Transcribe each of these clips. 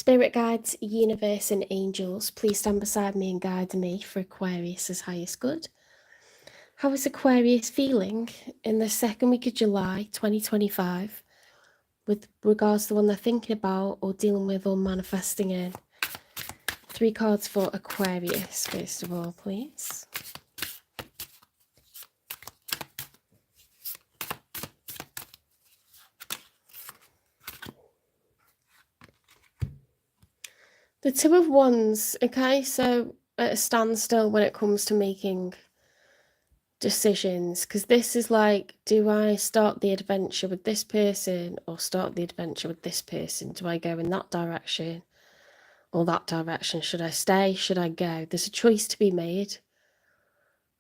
Spirit guides, universe, and angels, please stand beside me and guide me for Aquarius's highest good. How is Aquarius feeling in the second week of July 2025 with regards to the one they're thinking about or dealing with or manifesting in? 3 cards for Aquarius, first of all, please. The 2 of Wands, okay, so at a standstill when it comes to making decisions, because this is like, do I start the adventure with this person or start the adventure with this person? Do I go in that direction or that direction? Should I stay? Should I go? There's a choice to be made,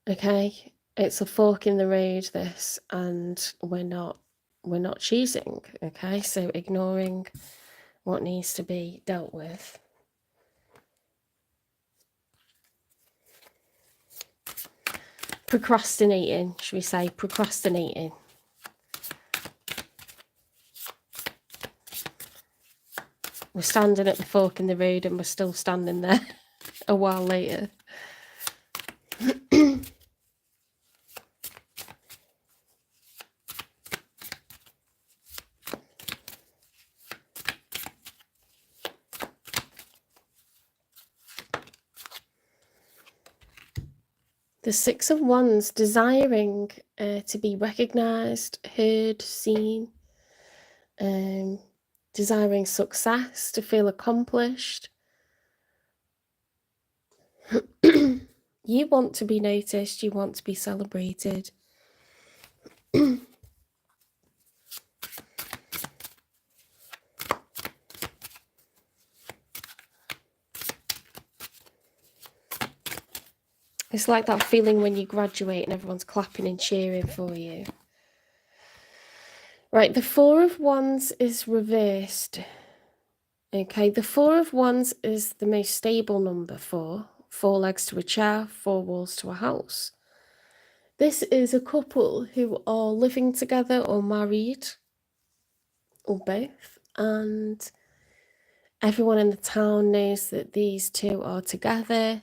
okay? It's a fork in the road, this, and we're not choosing, okay? So ignoring what needs to be dealt with. Procrastinating, should we say procrastinating? We're standing at the fork in the road and we're still standing there a while later. The 6 of Wands, desiring to be recognised, heard, seen, desiring success, to feel accomplished. You want to be noticed, you want to be celebrated. It's like that feeling when you graduate and everyone's clapping and cheering for you. Right, the 4 of Wands is reversed. Okay, the 4 of Wands is the most stable number for 4 legs to a chair, 4 walls to a house. This is a couple who are living together or married, or both, and everyone in the town knows that these two are together.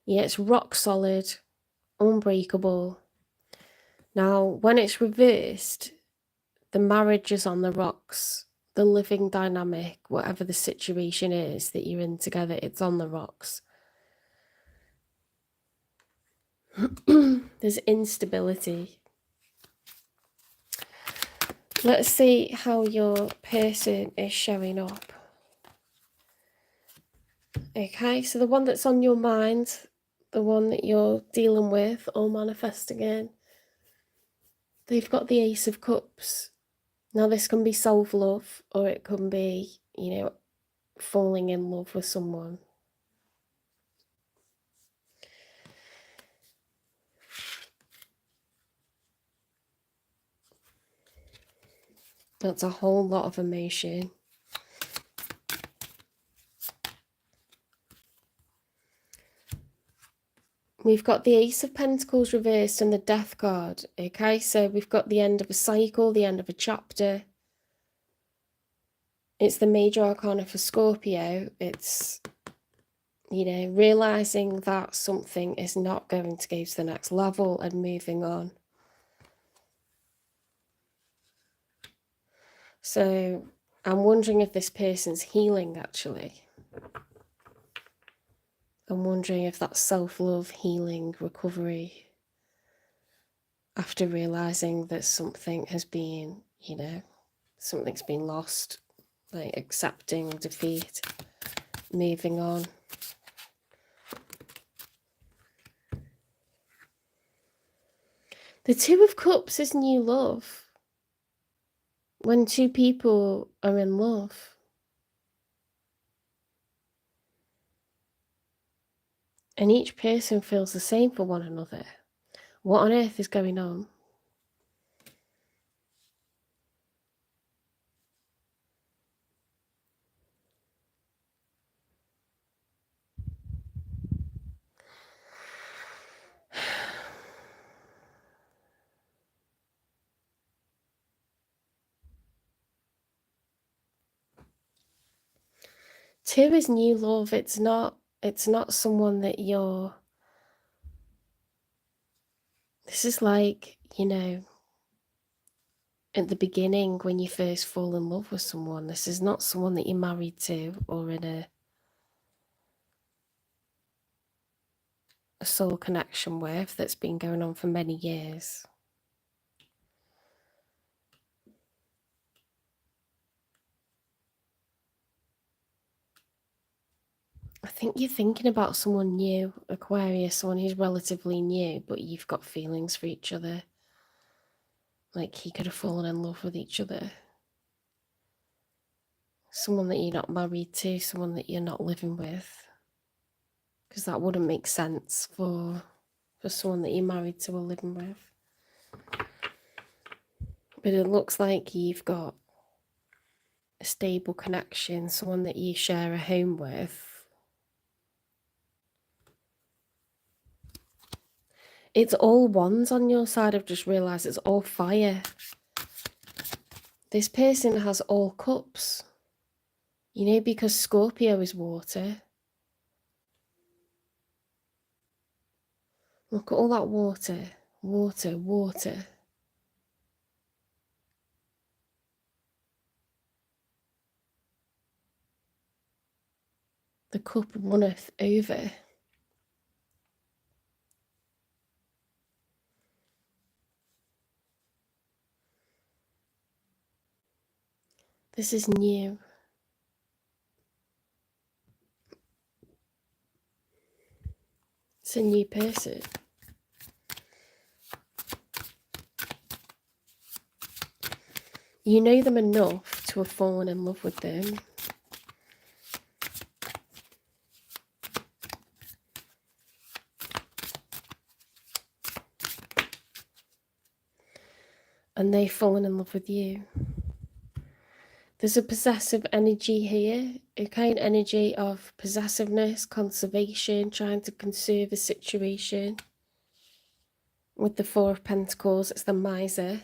Yeah, it's rock solid, unbreakable. Now, when it's reversed, the marriage is on the rocks. The living dynamic, whatever the situation is that you're in together, it's on the rocks. There's instability. Let's see how your person is showing up. Okay, so the one that's on your mind, the one that you're dealing with or manifesting in, they've got the Ace of Cups. Now, this can be self-love or it can be, falling in love with someone. That's a whole lot of emotion. We've got the Ace of Pentacles reversed and the Death card. Okay, so we've got the end of a cycle, the end of a chapter. It's the major arcana for Scorpio. It's, realizing that something is not going to go to the next level and moving on. So I'm wondering if this person's healing, actually. I'm wondering if that's self-love, healing, recovery, after realizing that something has been, something's been lost, like accepting defeat, moving on. The 2 of Cups is new love. When 2 people are in love. And each person feels the same for one another. What on earth is going on? 2 is new love. It's not someone that you're... This is like, you know, at the beginning when you first fall in love with someone. This is not someone that you're married to or in a soul connection with that's been going on for many years. I think you're thinking about someone new, Aquarius, someone who's relatively new, but you've got feelings for each other. Like you could have fallen in love with each other. Someone that you're not married to, someone that you're not living with. Because that wouldn't make sense for someone that you're married to or living with. But it looks like you've got a stable connection, someone that you share a home with. It's all wands on your side. I've just realised it's all fire. This person has all cups. You know, because Scorpio is water. Look at all that water. Water, water. The cup runneth over. This is new. It's a new person. You know them enough to have fallen in love with them. And they've fallen in love with you. There's a possessive energy here, a kind of energy of possessiveness, conservation, trying to conserve a situation. With the Four of Pentacles, it's the miser.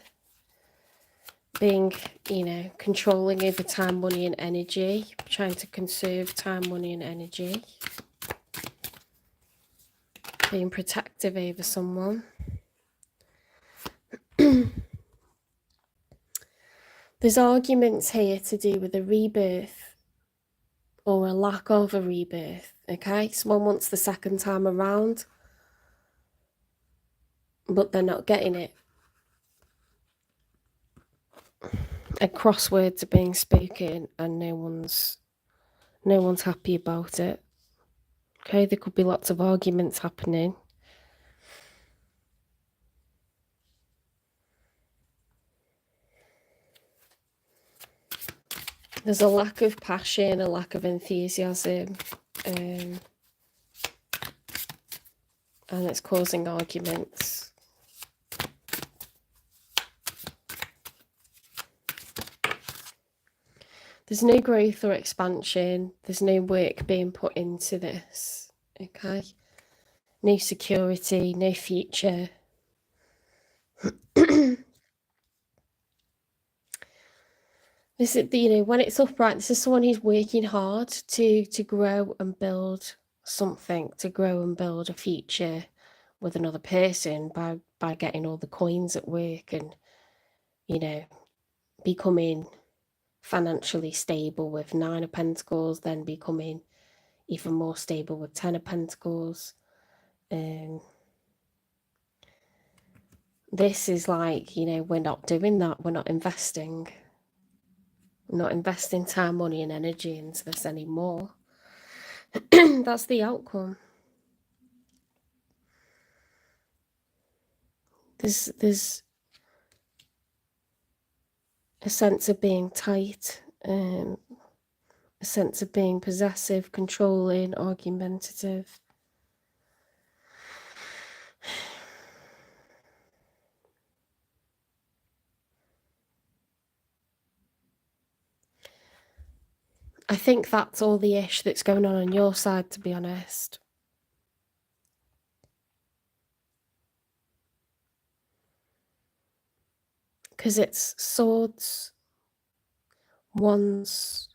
Being, you know, controlling over time, money and energy. Trying to conserve time, money and energy. Being protective over someone. There's arguments here to do with a rebirth or a lack of a rebirth, okay? Someone wants the second time around, but they're not getting it. And crosswords are being spoken and no one's happy about it. Okay, there could be lots of arguments happening. There's a lack of passion, a lack of enthusiasm, and it's causing arguments. There's no growth or expansion. There's no work being put into this, okay? No security, no future. This is, you know, when it's upright, this is someone who's working hard to grow and build something, to grow and build a future with another person by getting all the coins at work and, you know, becoming financially stable with 9 of Pentacles, then becoming even more stable with 10 of Pentacles. This is like, you know, we're not doing that. We're not investing. We're not investing time, money and energy into this anymore. That's the outcome. There's a sense of being tight, a sense of being possessive, controlling, argumentative. I think that's all the ish that's going on your side, to be honest. Because it's swords, wands,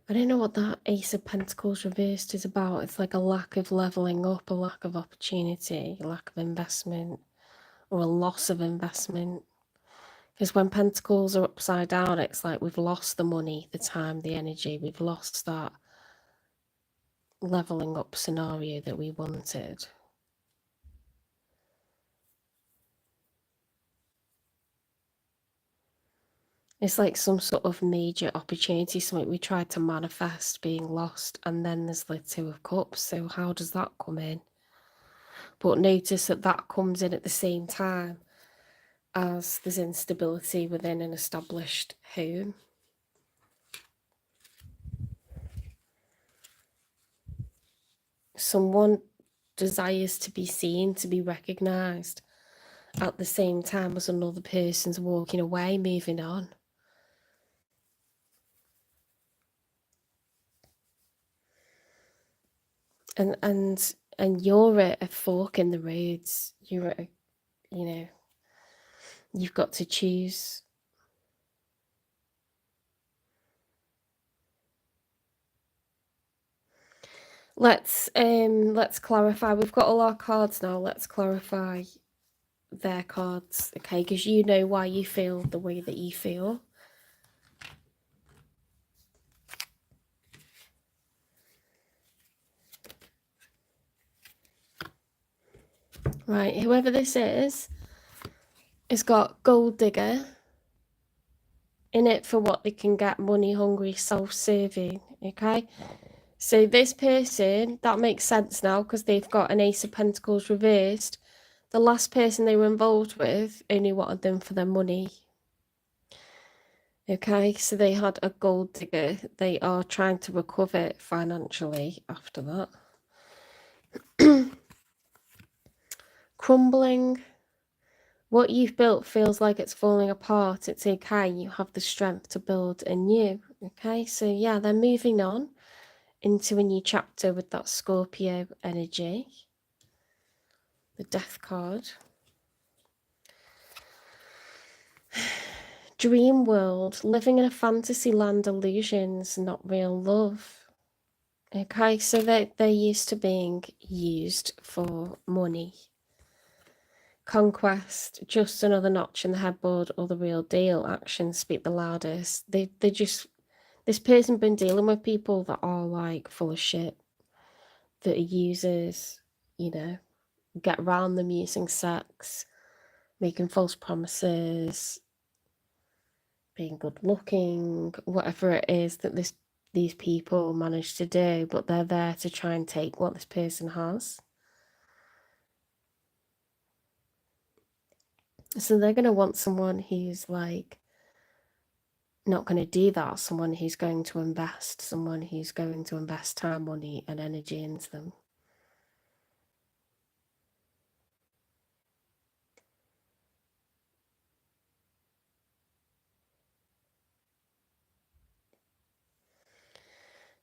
I don't know what that Ace of Pentacles reversed is about. It's like a lack of levelling up, a lack of opportunity, a lack of investment, or a loss of investment. Because when Pentacles are upside down, it's like we've lost the money, the time, the energy. We've lost that levelling up scenario that we wanted. It's like some sort of major opportunity, something we tried to manifest being lost, and then there's the Two of Cups. So how does that come in? But notice that that comes in at the same time as there's instability within an established home. Someone desires to be seen, to be recognised, at the same time as another person's walking away, moving on. And you're at a fork in the roads. You're at a, you know, you've got to choose. Let's clarify. We've got all our cards now. Let's clarify their cards, okay? Because you know why you feel the way that you feel. Right, whoever this is has got gold digger, in it for what they can get, money hungry, self-serving, okay? So this person, that makes sense now because they've got an Ace of Pentacles reversed. The last person they were involved with only wanted them for their money. Okay, so they had a gold digger. They are trying to recover financially after that. Crumbling. What you've built feels like it's falling apart. It's okay. You have the strength to build anew. Okay, so yeah, they're moving on into a new chapter with that Scorpio energy. The Death card. Dream world. Living in a fantasy land, illusions, not real love. Okay, so they're used to being used for money. Conquest, just another notch in the headboard, or the real deal. Actions speak the loudest. They just, this person been dealing with people that are like full of shit, that are users, you know, get around them using sex, making false promises, being good looking, whatever it is that these people manage to do, but they're there to try and take what this person has. So they're going to want someone who's like not going to do that, someone who's going to invest, someone who's going to invest time, money and energy into them.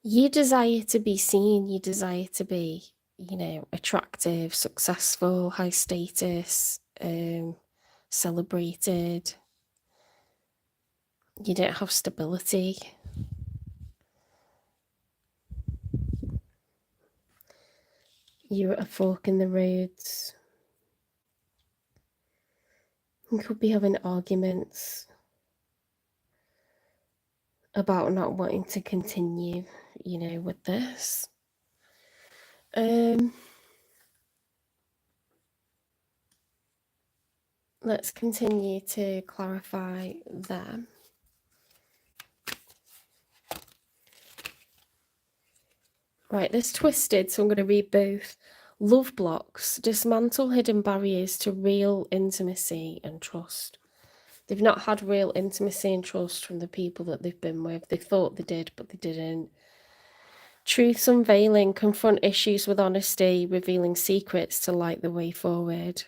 You desire to be seen, you desire to be, you know, attractive, successful, high status, celebrated. You don't have stability. You're at a fork in the roads. You could be having arguments about not wanting to continue, you know, with this. Let's continue to clarify them. Right, this twisted, so I'm going to read both. Love blocks, dismantle hidden barriers to real intimacy and trust. They've not had real intimacy and trust from the people that they've been with. They thought they did, but they didn't. Truths unveiling, confront issues with honesty, revealing secrets to light the way forward.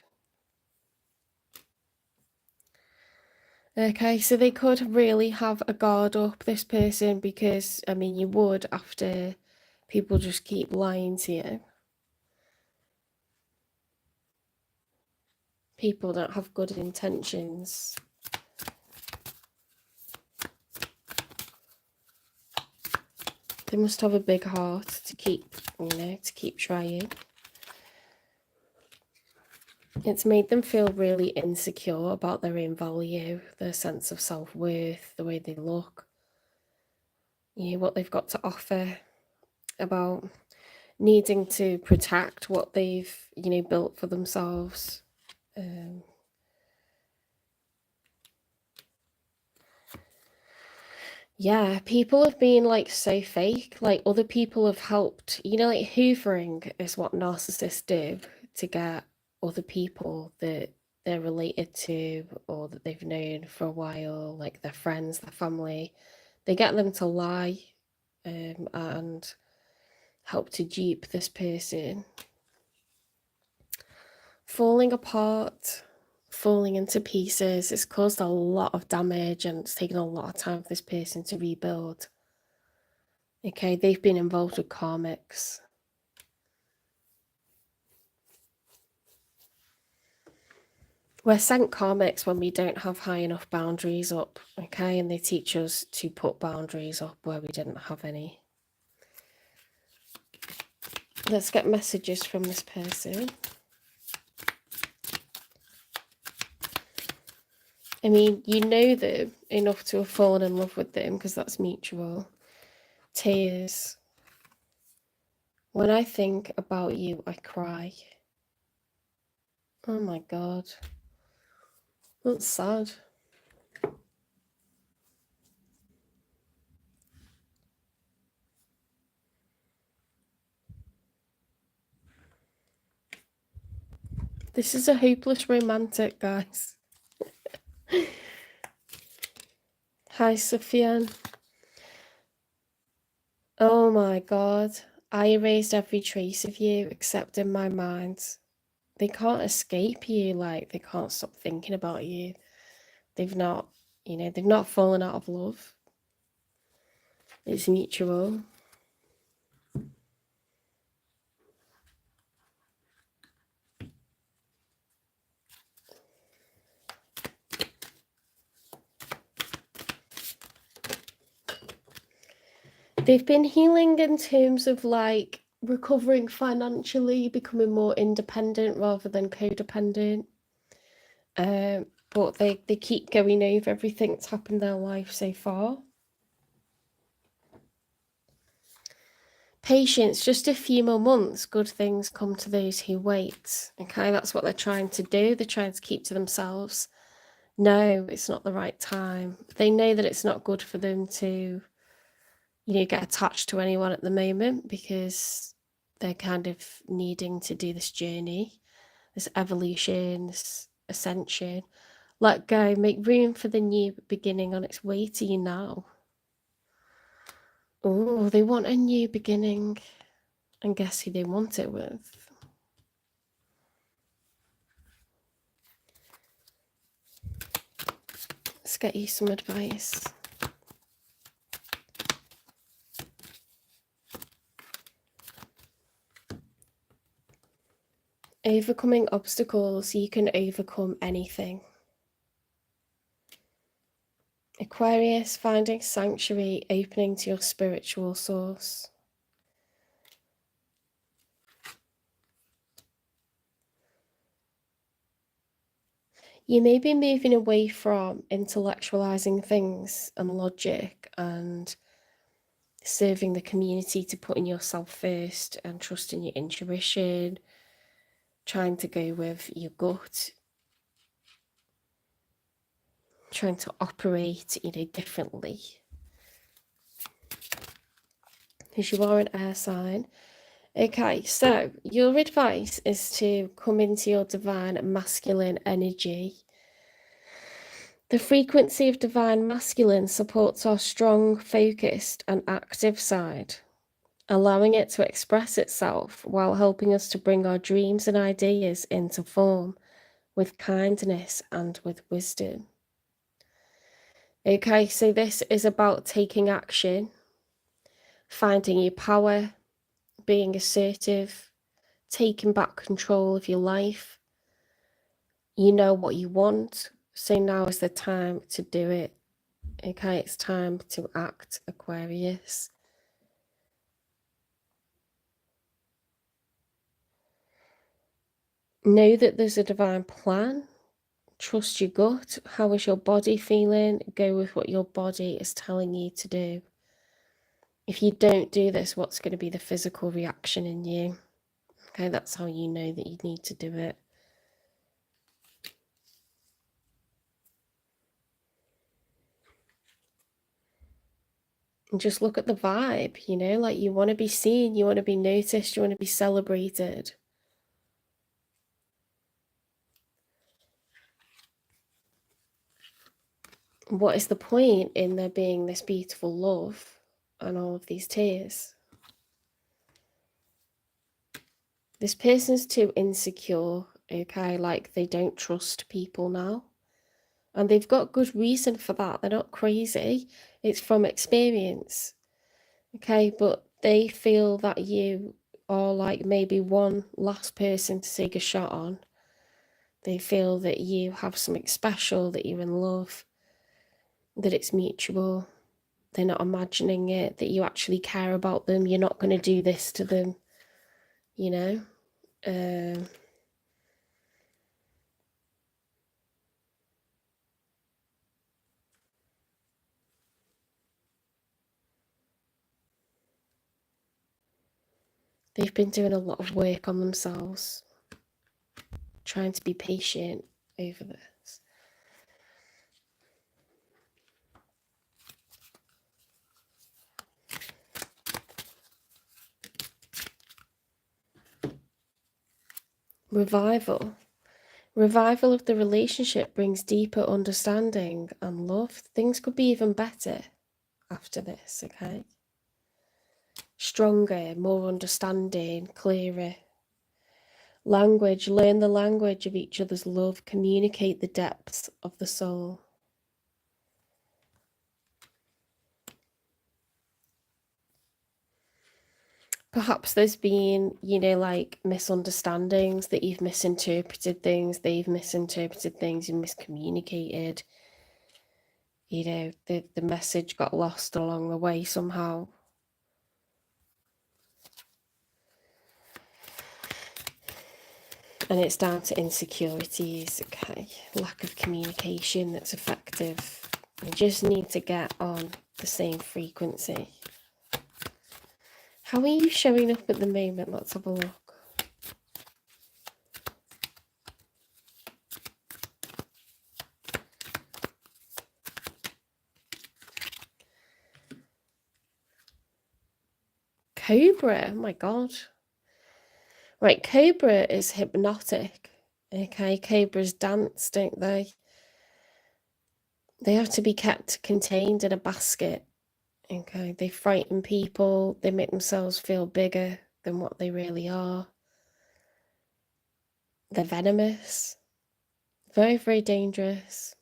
Okay, so they could really have a guard up, this person, because, I mean, you would after people just keep lying to you. People don't have good intentions. They must have a big heart to keep, to keep trying. It's made them feel really insecure about their own value, their sense of self-worth, the way they look, what they've got to offer, about needing to protect what they've, built for themselves. Yeah, people have been like so fake. Like other people have helped, like hoovering is what narcissists do to get other people that they're related to or that they've known for a while, like their friends, their family. They get them to lie and help to dupe this person. Falling apart, falling into pieces. It's caused a lot of damage and it's taken a lot of time for this person to rebuild. Okay, they've been involved with karmics. We're sent karmics when we don't have high enough boundaries up, okay? And they teach us to put boundaries up where we didn't have any. Let's get messages from this person. I mean, you know them enough to have fallen in love with them because that's mutual. Tears. When I think about you, I cry. Oh my God. That's sad. This is a hopeless romantic, guys. Hi, Sufyan. Oh my God. I erased every trace of you except in my mind. They can't escape you, like they can't stop thinking about you. They've not, they've not fallen out of love. It's mutual. They've been healing in terms of like recovering financially, becoming more independent rather than codependent. But they keep going over everything that's happened in their life so far. Patience, just a few more months, good things come to those who wait. Okay, that's what they're trying to do. They're trying to keep to themselves. No, it's not the right time. They know that it's not good for them to, get attached to anyone at the moment because they're kind of needing to do this journey, this evolution, this ascension. Let go, make room for the new beginning on its way to you now. Oh, they want a new beginning. And guess who they want it with? Let's get you some advice. Overcoming obstacles, you can overcome anything. Aquarius, finding sanctuary, opening to your spiritual source. You may be moving away from intellectualizing things and logic and serving the community to putting yourself first and trusting your intuition, trying to go with your gut, trying to operate, differently. Because you are an air sign. Okay, so your advice is to come into your divine masculine energy. The frequency of divine masculine supports our strong, focused, and active side, allowing it to express itself while helping us to bring our dreams and ideas into form with kindness and with wisdom. Okay, so this is about taking action, finding your power, being assertive, taking back control of your life. You know what you want, so now is the time to do it. Okay, it's time to act, Aquarius. Know that there's a divine plan. Trust your gut. How is your body feeling? Go with what your body is telling you to do. If you don't do this, what's going to be the physical reaction in you? Okay, that's how you know that you need to do it. And just look at the vibe, you know, like you want to be seen, you want to be noticed, you want to be celebrated. What is the point in there being this beautiful love and all of these tears? This person's too insecure, okay? Like they don't trust people now. And they've got good reason for that. They're not crazy. It's from experience, okay? But they feel that you are like maybe one last person to take a shot on. They feel that you have something special, that you're in love, that it's mutual. They're not imagining it, that you actually care about them. You're not going to do this to them, you know? They've been doing a lot of work on themselves, trying to be patient over this. Revival. Revival of the relationship brings deeper understanding and love. Things could be even better after this, okay? Stronger, more understanding, clearer. Language, learn the language of each other's love, communicate the depths of the soul. Perhaps there's been, you know, like misunderstandings, that you've misinterpreted things, they've misinterpreted things, and miscommunicated. You know, the message got lost along the way somehow. And it's down to insecurities, okay? Lack of communication that's effective. You just need to get on the same frequency. How are you showing up at the moment? Let's have a look. Cobra, oh my God. Right, Cobra is hypnotic. Okay, cobras dance, don't they? They have to be kept contained in a basket. Okay, they frighten people. They make themselves feel bigger than what they really are. They're venomous. Very, very dangerous.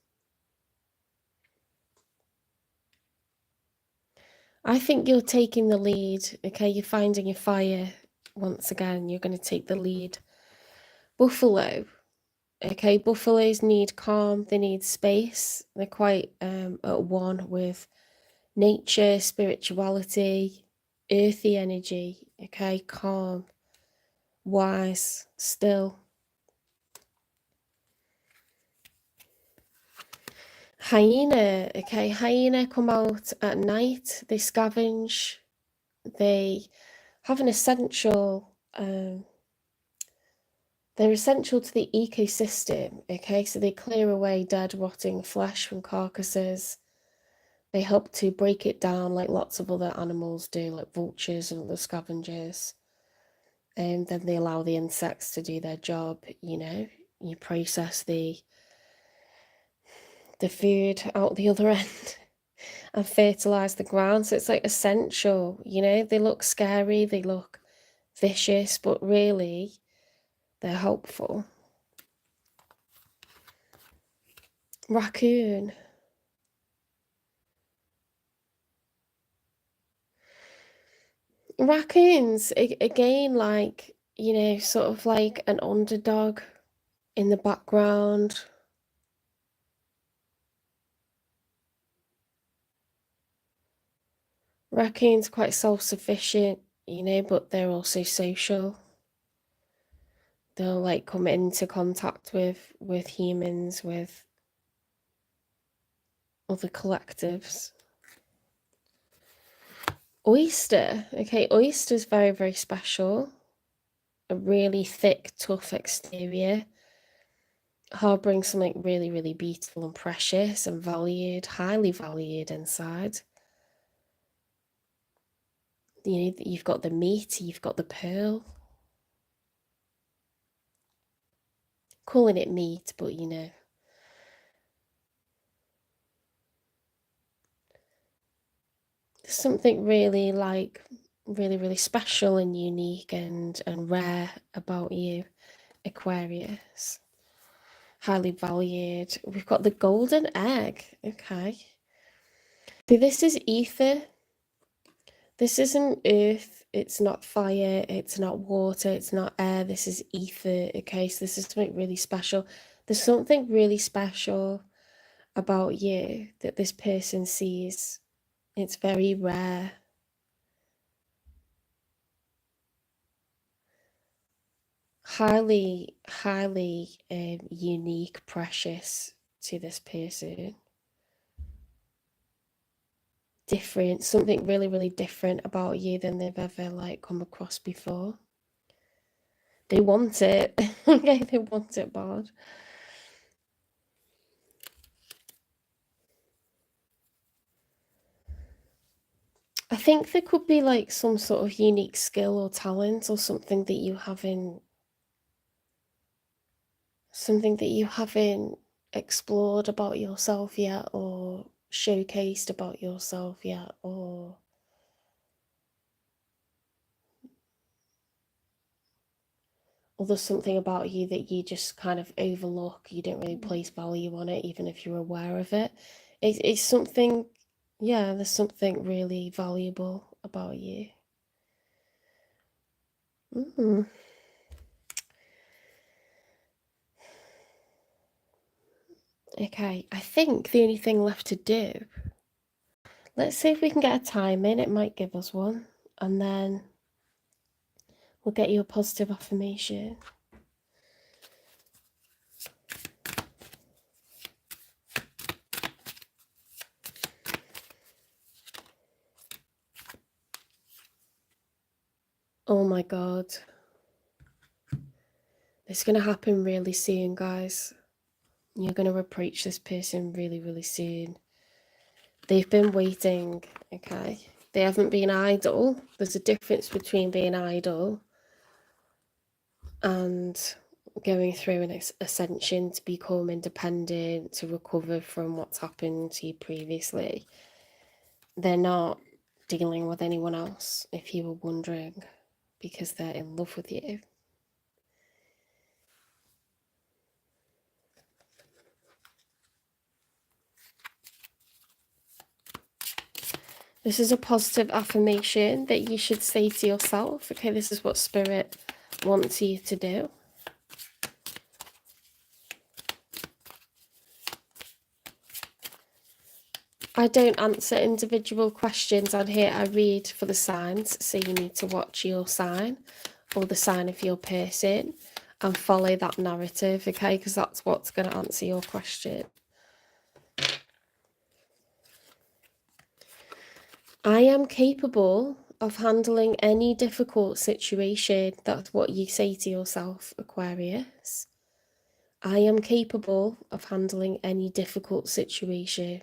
I think you're taking the lead. Okay, you're finding your fire once again. You're going to take the lead. Buffalo. Okay, buffaloes need calm. They need space. They're quite at one with nature, spirituality, earthy energy. Okay, calm, wise, still. Hyena. Okay, hyena come out at night. They scavenge. They have an essential. They're essential to the ecosystem. Okay, so they clear away dead, rotting flesh from carcasses. They help to break it down like lots of other animals do, like vultures and other scavengers. And then they allow the insects to do their job, you know. You process the food out the other end and fertilize the ground. So it's like essential, you know. They look scary, they look vicious, but really they're helpful. Raccoon. Raccoons, again, like, you know, sort of like an underdog in the background. Raccoons quite self-sufficient, you know, but they're also social. They'll like come into contact with humans, with other collectives. Oyster. Okay, oyster's very, very special. A really thick, tough exterior, harbouring something really, really beautiful and precious and valued, highly valued inside. You know, you've got the meat, you've got the pearl. Calling it meat, but you know. There's something really like, really, really special and unique and rare about you, Aquarius. Highly valued. We've got the golden egg. Okay. So this is ether. This isn't earth. It's not fire. It's not water. It's not air. This is ether. Okay. So this is something really special. There's something really special about you that this person sees. It's very rare. Highly, highly unique, precious to this person. Different, something really, really different about you than they've ever like come across before. They want it. Okay, they want it bad. I think there could be like some sort of unique skill or talent or something that you haven't explored about yourself yet, or showcased about yourself yet, or there's something about you that you just kind of overlook. You don't really place value on it, even if you're aware of it. It's something, yeah, there's something really valuable about you. Okay, I think the only thing left to do, let's see if we can get a time in. It might give us one, and then we'll get you a positive affirmation. Oh my god. It's going to happen really soon, guys. You're going to approach this person really, really soon. They've been waiting, okay? They haven't been idle. There's a difference between being idle and going through an ascension to become independent, to recover from what's happened to you previously. They're not dealing with anyone else, if you were wondering, because they're in love with you. This is a positive affirmation that you should say to yourself. Okay, this is what Spirit wants you to do. I don't answer individual questions on here. I read for the signs, so you need to watch your sign or the sign of your person and follow that narrative, okay? Because that's what's going to answer your question. I am capable of handling any difficult situation. That's what you say to yourself, Aquarius. I am capable of handling any difficult situation.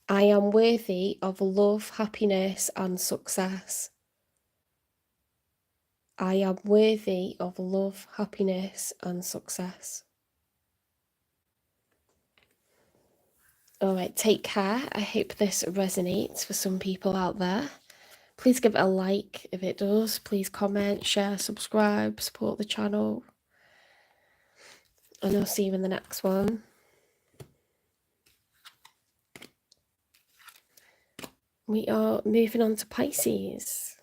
I am worthy of love, happiness, and success. I am worthy of love, happiness, and success. All right, take care. I hope this resonates for some people out there. Please give it a like if it does. Please comment, share, subscribe, support the channel. And I'll see you in the next one. We are moving on to Pisces.